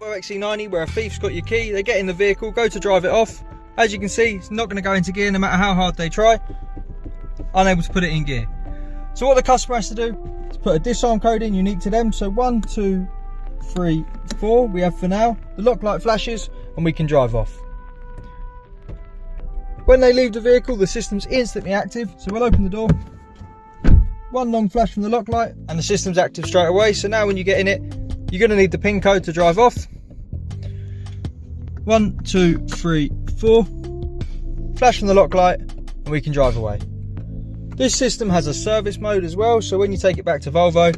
Volvo XC90 where a thief's got your key, they get in the vehicle, go to drive it off. As you can see, it's not going to go into gear no matter how hard they try. Unable to put it in gear. So what the customer has to do is put a disarm code in unique to them. So 1, 2, 3, 4 we have for now. The lock light flashes and we can drive off. When they leave the vehicle, the system's instantly active. So we'll open the door. One long flash from the lock light and the system's active straight away. So now when you get in it, you're going to need the PIN code to drive off. 1, 2, 3, 4. Flash from the lock light and we can drive away. This system has a service mode as well, so when you take it back to Volvo,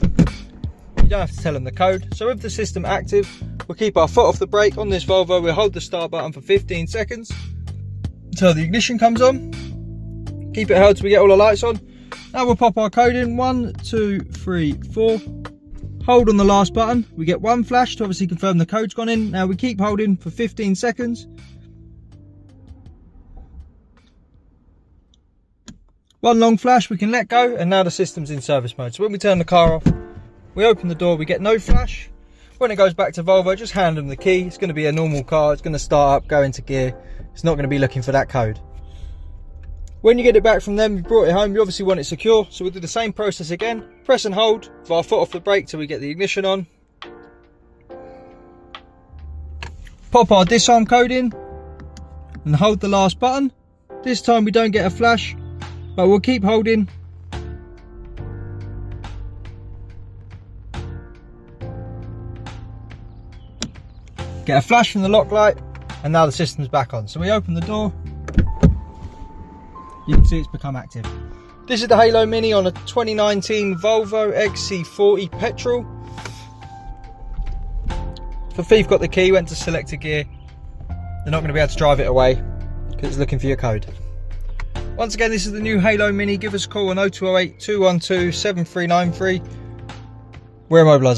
you don't have to tell them the code. So with the system active, we'll keep our foot off the brake on this Volvo. We'll hold the start button for 15 seconds until the ignition comes on. Keep it held till we get all the lights on. Now we'll pop our code in. 1, 2, 3, 4. Hold on the last button. We get one flash to obviously confirm the code's gone in. Now we keep holding for 15 seconds. One long flash, we can let go, and now the system's in service mode. So when we turn the car off, we open the door, we get no flash. When it goes back to Volvo, just hand them the key. It's going to be a normal car. It's going to start up, go into gear. It's not going to be looking for that code. When you get it back from them, you brought it home, you obviously want it secure. So we'll do the same process again. Press and hold with our foot off the brake till we get the ignition on. Pop our disarm code in and hold the last button. This time we don't get a flash, but we'll keep holding. Get a flash from the lock light, and now the system's back on. So we open the door. You can see it's become active. This is the Halo Mini on a 2019 Volvo XC40 petrol. The thief got the key, went to select a gear. They're not going to be able to drive it away because it's looking for your code. Once again, this is the new Halo Mini. Give us a call on 0208 212 7393. We're Immobiliser.